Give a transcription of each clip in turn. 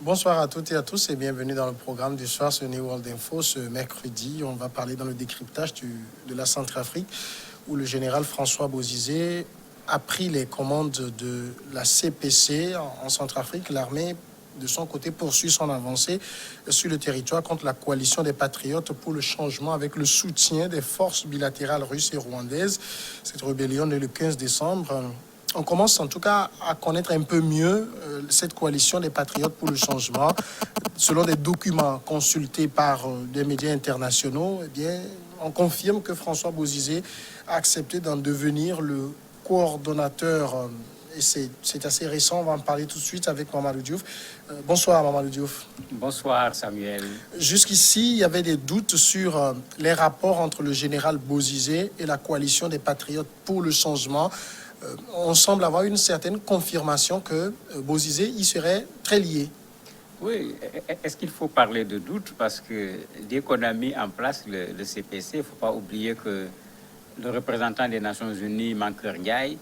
Bonsoir à toutes et à tous et bienvenue dans le programme du soir sur New World Info. Ce mercredi, on va parler dans le décryptage de la Centrafrique où le général François Bozizé a pris les commandes de la CPC en Centrafrique. L'armée, de son côté, poursuit son avancée sur le territoire contre la coalition des patriotes pour le changement avec le soutien des forces bilatérales russes et rwandaises. Cette rébellion est le 15 décembre. On commence en tout cas à connaître un peu mieux cette coalition des patriotes pour le changement. Selon des documents consultés par des médias internationaux, eh bien, on confirme que François Bozizé a accepté d'en devenir le coordonnateur. Et c'est assez récent, on va en parler tout de suite avec Mamadou Diouf. Bonsoir Mamadou Diouf. Bonsoir Samuel. Jusqu'ici, il y avait des doutes sur les rapports entre le général Bozizé et la coalition des patriotes pour le changement. On semble avoir une certaine confirmation que Bozizé y serait très lié. Oui, est-ce qu'il faut parler de doute? Parce que dès qu'on a mis en place le CPC, il ne faut pas oublier que le représentant des Nations Unies, Mankeur Ndiaye,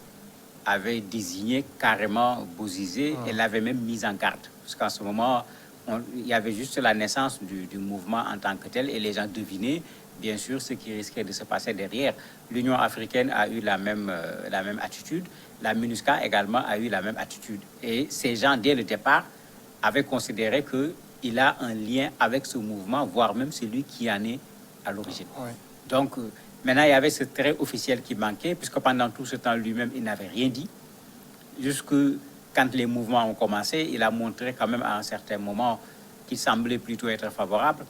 avait désigné carrément Bozizé et l'avait même mis en garde. Parce qu'en ce moment, il y avait juste la naissance du mouvement en tant que tel et les gens devinaient bien sûr ce qui risquait de se passer derrière. L'Union africaine a eu la même attitude, la MINUSCA également a eu la même attitude. Et ces gens, dès le départ, avaient considéré qu'il a un lien avec ce mouvement, voire même celui qui en est à l'origine. Oui. Donc, maintenant, il y avait ce trait officiel qui manquait, puisque pendant tout ce temps, lui-même, il n'avait rien dit. Jusque quand les mouvements ont commencé, il a montré quand même à un certain moment qu'il semblait plutôt être favorable.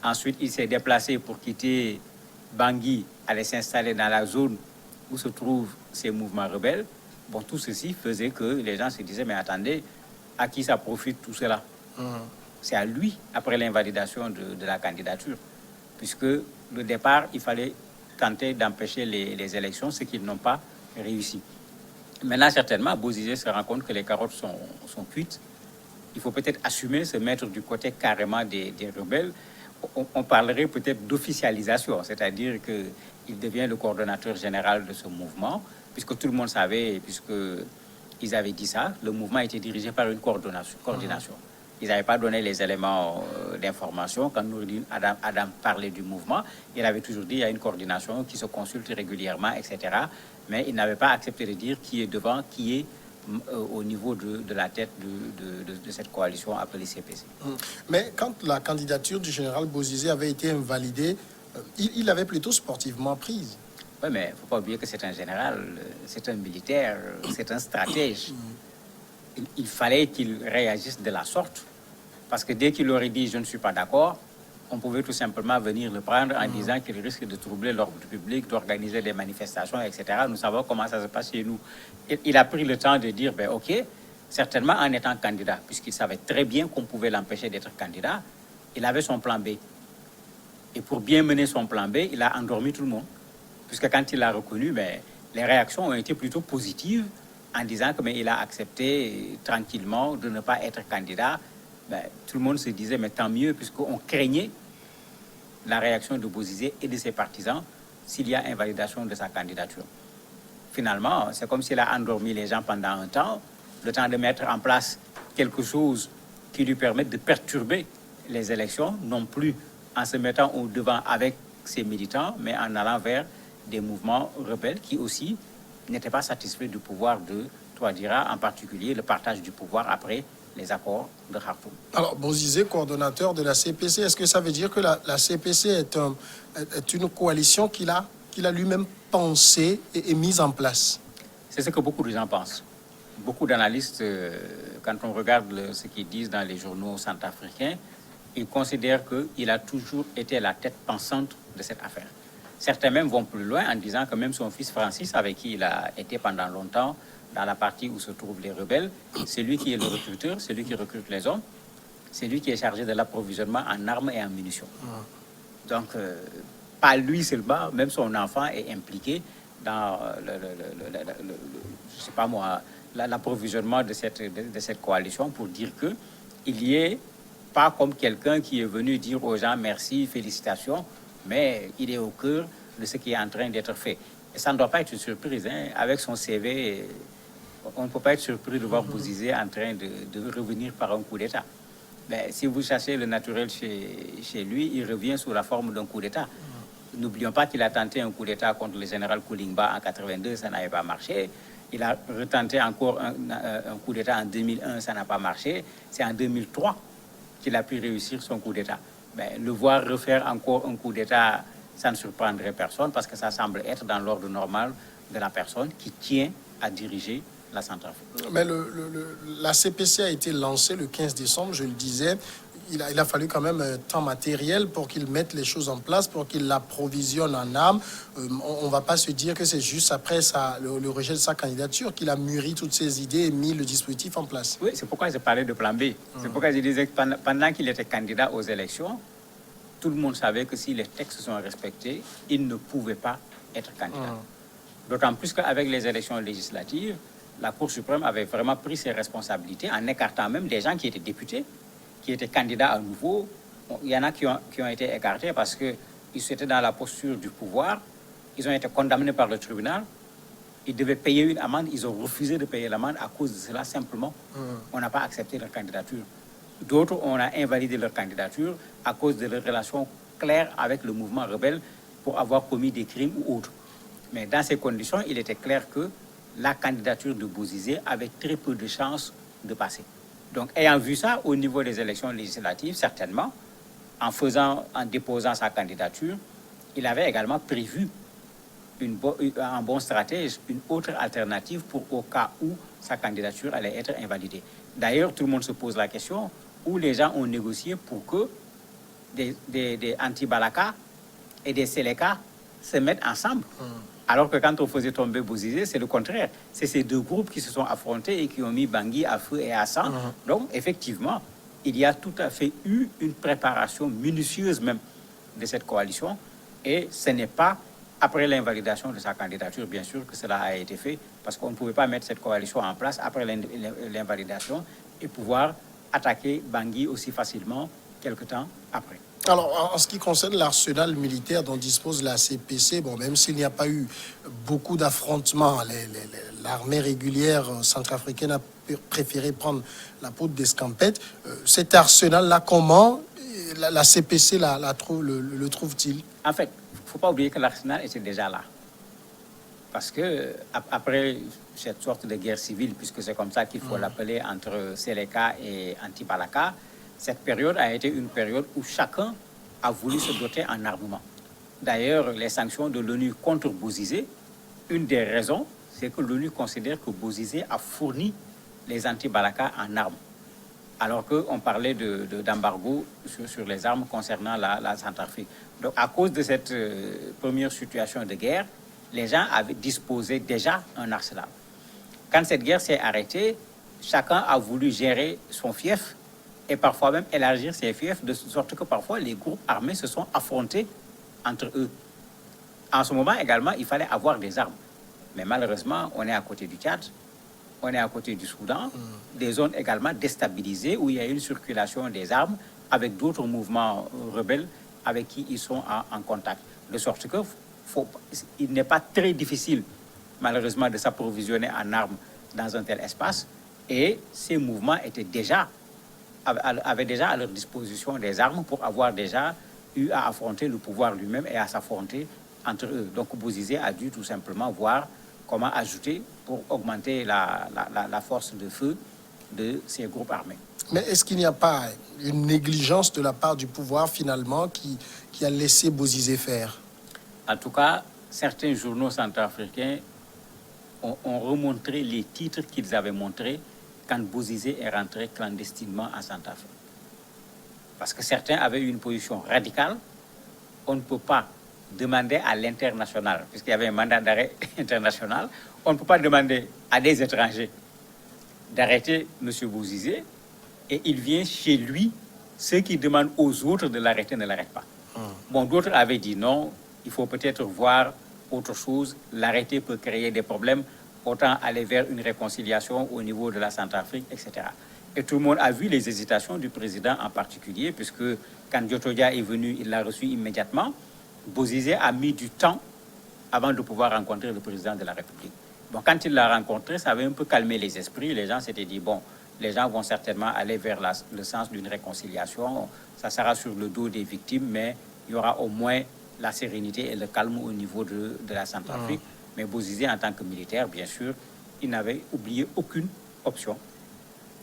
Ensuite, il s'est déplacé pour quitter Bangui, aller s'installer dans la zone où se trouvent ces mouvements rebelles. Bon, tout ceci faisait que les gens se disaient, mais attendez, à qui ça profite tout cela? C'est à lui, après l'invalidation de la candidature. Puisque le départ, il fallait tenter d'empêcher les élections, ce qu'ils n'ont pas réussi. Maintenant, certainement, Bozizé se rend compte que les carottes sont cuites. Il faut peut-être assumer, se mettre du côté carrément des rebelles. On parlerait peut-être d'officialisation, c'est-à-dire qu'il devient le coordonnateur général de ce mouvement, puisque tout le monde savait, puisqu'ils avaient dit ça, le mouvement était dirigé par une coordination. Ils n'avaient pas donné les éléments d'information. Quand Noureddine Adam parlait du mouvement, il avait toujours dit qu'il y a une coordination qui se consulte régulièrement, etc. Mais il n'avait pas accepté de dire qui est devant, qui est au niveau de la tête de cette coalition appelée CPC. Mais quand la candidature du général Bozizé avait été invalidée, il l'avait plutôt sportivement prise. Oui, mais il ne faut pas oublier que c'est un général, c'est un militaire, c'est un stratège. Il fallait qu'il réagisse de la sorte. Parce que dès qu'il aurait dit « je ne suis pas d'accord », on pouvait tout simplement venir le prendre en disant qu'il risque de troubler l'ordre public, d'organiser des manifestations, etc. Nous savons comment ça se passe chez nous. Il a pris le temps de dire, ben, ok, certainement en étant candidat, puisqu'il savait très bien qu'on pouvait l'empêcher d'être candidat, il avait son plan B. Et pour bien mener son plan B, il a endormi tout le monde. Puisque quand il l'a reconnu, ben, les réactions ont été plutôt positives en disant qu'il a accepté tranquillement de ne pas être candidat. Ben, tout le monde se disait, mais tant mieux, puisqu'on craignait la réaction de Bozizé et de ses partisans s'il y a invalidation de sa candidature. Finalement, c'est comme s'il a endormi les gens pendant un temps, le temps de mettre en place quelque chose qui lui permette de perturber les élections, non plus en se mettant au devant avec ses militants, mais en allant vers des mouvements rebelles qui aussi n'étaient pas satisfaits du pouvoir de Touadéra, en particulier le partage du pouvoir après les accords de Khartoum. Alors, Bozizé, coordonnateur de la CPC, est-ce que ça veut dire que la CPC est une coalition qu'il a lui-même pensée et mise en place? C'est ce que beaucoup de gens pensent. Beaucoup d'analystes, quand on regarde ce qu'ils disent dans les journaux centrafricains, ils considèrent qu'il a toujours été la tête pensante de cette affaire. Certains même vont plus loin en disant que même son fils Francis, avec qui il a été pendant longtemps dans la partie où se trouvent les rebelles, c'est lui qui est le recruteur, c'est lui qui recrute les hommes, c'est lui qui est chargé de l'approvisionnement en armes et en munitions. Donc, pas lui seulement, même son enfant est impliqué dans je sais pas moi, l'approvisionnement de cette coalition pour dire qu'il y ait pas comme quelqu'un qui est venu dire aux gens merci, félicitations, mais il est au cœur de ce qui est en train d'être fait. Et ça ne doit pas être une surprise. Hein. Avec son CV, on ne peut pas être surpris de voir Bozizé en train de revenir par un coup d'État. Ben, si vous cherchez le naturel chez lui, il revient sous la forme d'un coup d'État. N'oublions pas qu'il a tenté un coup d'État contre le général Koulimba en 82, ça n'avait pas marché. Il a retenté encore un coup d'État en 2001, ça n'a pas marché. C'est en 2003 qu'il a pu réussir son coup d'État. Ben, le voir refaire encore un coup d'État, ça ne surprendrait personne parce que ça semble être dans l'ordre normal de la personne qui tient à diriger la Centrafrique. Mais la CPC a été lancée le 15 décembre, je le disais. Il a fallu quand même un temps matériel pour qu'il mette les choses en place, pour qu'il l'approvisionne en armes. On ne va pas se dire que c'est juste après le rejet de sa candidature qu'il a mûri toutes ses idées et mis le dispositif en place. Oui, c'est pourquoi je parlais de plan B. C'est pourquoi je disais que pendant qu'il était candidat aux élections, tout le monde savait que si les textes sont respectés, il ne pouvait pas être candidat. D'autant plus qu'avec les élections législatives, la Cour suprême avait vraiment pris ses responsabilités en écartant même des gens qui étaient députés, qui étaient candidats à nouveau. Il y en a qui ont été écartés parce qu'ils étaient dans la posture du pouvoir. Ils ont été condamnés par le tribunal. Ils devaient payer une amende. Ils ont refusé de payer l'amende à cause de cela simplement. On n'a pas accepté leur candidature. D'autres, on a invalidé leur candidature à cause de leur relation claire avec le mouvement rebelle pour avoir commis des crimes ou autres. Mais dans ces conditions, il était clair que la candidature de Bozizé avait très peu de chances de passer. Donc, ayant vu ça au niveau des élections législatives, certainement, en déposant sa candidature, il avait également prévu un bon stratège, une autre alternative pour au cas où sa candidature allait être invalidée. D'ailleurs, tout le monde se pose la question où les gens ont négocié pour que des anti-Balaka et des Seleka se mettent ensemble. Alors que quand on faisait tomber Bozizé, c'est le contraire. C'est ces deux groupes qui se sont affrontés et qui ont mis Bangui à feu et à sang. Donc, effectivement, il y a tout à fait eu une préparation minutieuse même de cette coalition. Et ce n'est pas après l'invalidation de sa candidature, bien sûr, que cela a été fait, parce qu'on ne pouvait pas mettre cette coalition en place après l'invalidation et pouvoir attaquer Bangui aussi facilement quelque temps après. Alors, en ce qui concerne l'arsenal militaire dont dispose la CPC, bon, même s'il n'y a pas eu beaucoup d'affrontements, l'armée régulière centrafricaine a préféré prendre la peau d'escampette. Cet arsenal-là, comment la CPC le trouve-t-il? En fait, il ne faut pas oublier que l'arsenal était déjà là. Parce que après cette sorte de guerre civile, puisque c'est comme ça qu'il faut l'appeler, entre Seleka et Anti-Balaka, cette période a été une période où chacun a voulu se doter en armement. D'ailleurs, les sanctions de l'ONU contre Bozizé, une des raisons, c'est que l'ONU considère que Bozizé a fourni les anti-Balaka en armes. Alors qu'on parlait d'embargo sur les armes concernant la Centrafrique. Donc, à cause de cette première situation de guerre, les gens avaient disposé déjà un arsenal. Quand cette guerre s'est arrêtée, chacun a voulu gérer son fief et parfois même élargir ses fiefs, de sorte que parfois les groupes armés se sont affrontés entre eux. En ce moment également, il fallait avoir des armes. Mais malheureusement, on est à côté du Tchad, on est à côté du Soudan, des zones également déstabilisées où il y a une circulation des armes avec d'autres mouvements rebelles avec qui ils sont en contact. De sorte que il n'est pas très difficile, malheureusement, de s'approvisionner en armes dans un tel espace. Et ces mouvements avaient déjà à leur disposition des armes pour avoir déjà eu à affronter le pouvoir lui-même et à s'affronter entre eux. Donc Bozizé a dû tout simplement voir comment ajouter pour augmenter la force de feu de ces groupes armés. Mais est-ce qu'il n'y a pas une négligence de la part du pouvoir finalement qui a laissé Bozizé faire? En tout cas, certains journaux centrafricains ont remontré les titres qu'ils avaient montrés quand Bozizé est rentré clandestinement en Centrafrique. Parce que certains avaient eu une position radicale. On ne peut pas demander à l'international, puisqu'il y avait un mandat d'arrêt international, on ne peut pas demander à des étrangers d'arrêter M. Bozizé et il vient chez lui. Ceux qui demandent aux autres de l'arrêter ne l'arrêtent pas. Bon, d'autres avaient dit non, il faut peut-être voir autre chose, l'arrêter peut créer des problèmes, autant aller vers une réconciliation au niveau de la Centrafrique, etc. Et tout le monde a vu les hésitations du président en particulier, puisque quand Djotodia est venu, il l'a reçu immédiatement. Bozizé a mis du temps avant de pouvoir rencontrer le président de la République. Donc quand il l'a rencontré, ça avait un peu calmé les esprits. Les gens s'étaient dit, bon, les gens vont certainement aller vers le sens d'une réconciliation. Ça sera sur le dos des victimes, mais il y aura au moins la sérénité et le calme au niveau de la Centrafrique. Mais Bozizé, en tant que militaire, bien sûr, il n'avait oublié aucune option.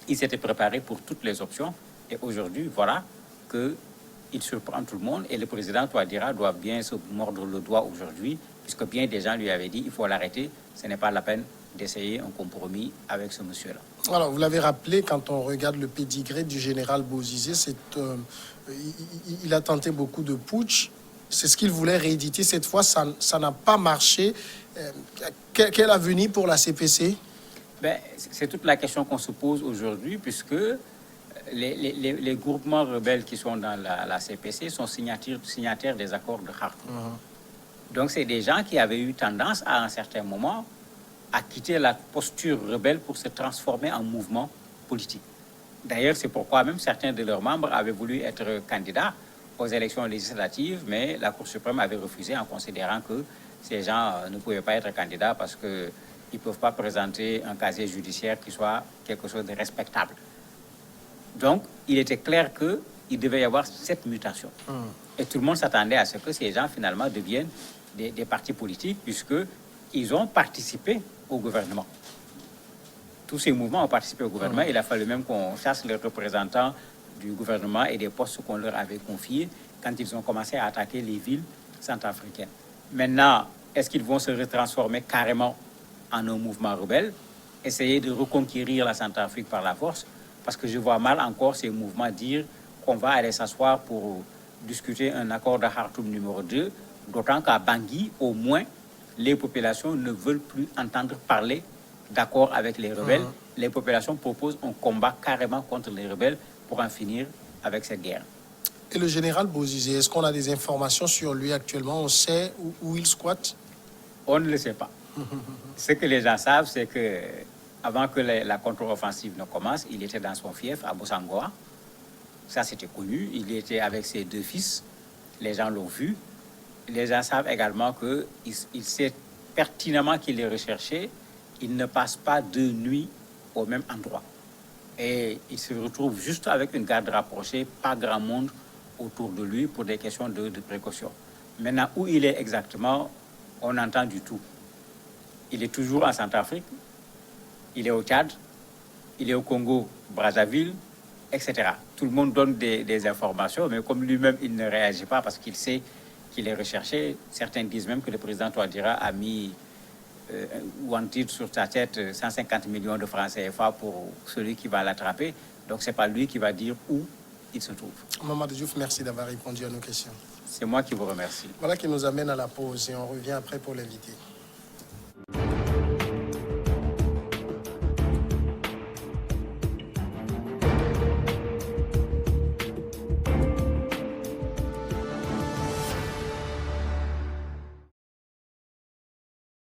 Il s'était préparé pour toutes les options. Et aujourd'hui, voilà qu'il surprend tout le monde. Et le président Touadéra doit bien se mordre le doigt aujourd'hui, puisque bien des gens lui avaient dit il faut l'arrêter. Ce n'est pas la peine d'essayer un compromis avec ce monsieur-là. Alors, vous l'avez rappelé, quand on regarde le pédigré du général Bozizé, il a tenté beaucoup de putsch. C'est ce qu'il voulait rééditer. Cette fois, ça n'a pas marché. Quel avenir pour la CPC? Ben, c'est toute la question qu'on se pose aujourd'hui, puisque les groupements rebelles qui sont dans la CPC sont signataires des accords de Khartoum. Donc, c'est des gens qui avaient eu tendance, à un certain moment, à quitter la posture rebelle pour se transformer en mouvement politique. D'ailleurs, c'est pourquoi même certains de leurs membres avaient voulu être candidats aux élections législatives, mais la Cour suprême avait refusé en considérant que ces gens ne pouvaient pas être candidats parce qu'ils ne peuvent pas présenter un casier judiciaire qui soit quelque chose de respectable. Donc, il était clair qu'il devait y avoir cette mutation. Et tout le monde s'attendait à ce que ces gens, finalement, deviennent des partis politiques, puisqu'ils ont participé au gouvernement. Tous ces mouvements ont participé au gouvernement. Il a fallu même qu'on chasse les représentants du gouvernement et des postes qu'on leur avait confiés quand ils ont commencé à attaquer les villes centrafricaines. Maintenant, est-ce qu'ils vont se retransformer carrément en un mouvement rebelle, essayer de reconquérir la Centrafrique par la force? Parce que je vois mal encore ces mouvements dire qu'on va aller s'asseoir pour discuter un accord de Khartoum numéro 2, d'autant qu'à Bangui, au moins, les populations ne veulent plus entendre parler d'accord avec les rebelles. Les populations proposent un combat carrément contre les rebelles pour en finir avec cette guerre. Et le général Bozizé, est-ce qu'on a des informations sur lui actuellement? On sait où il squatte? On ne le sait pas. Ce que les gens savent, c'est que avant que la contre-offensive ne commence, il était dans son fief à Bossangoa. Ça, c'était connu. Il était avec ses 2 fils. Les gens l'ont vu. Les gens savent également qu'il sait pertinemment qu'il est recherché. Il ne passe pas 2 nuits au même endroit. Et il se retrouve juste avec une garde rapprochée, pas grand monde autour de lui pour des questions de précaution. Maintenant, où il est exactement, on entend du tout. Il est toujours en Centrafrique, il est au Tchad, il est au Congo, Brazzaville, etc. Tout le monde donne des informations, mais comme lui-même, il ne réagit pas parce qu'il sait qu'il est recherché. Certains disent même que le président Touadéra a mis wanted sur sa tête 150 millions de francs CFA pour celui qui va l'attraper. Donc, ce n'est pas lui qui va dire où il se trouve. Mamadou Diouf, merci d'avoir répondu à nos questions. C'est moi qui vous remercie. Voilà qui nous amène à la pause et on revient après pour l'inviter.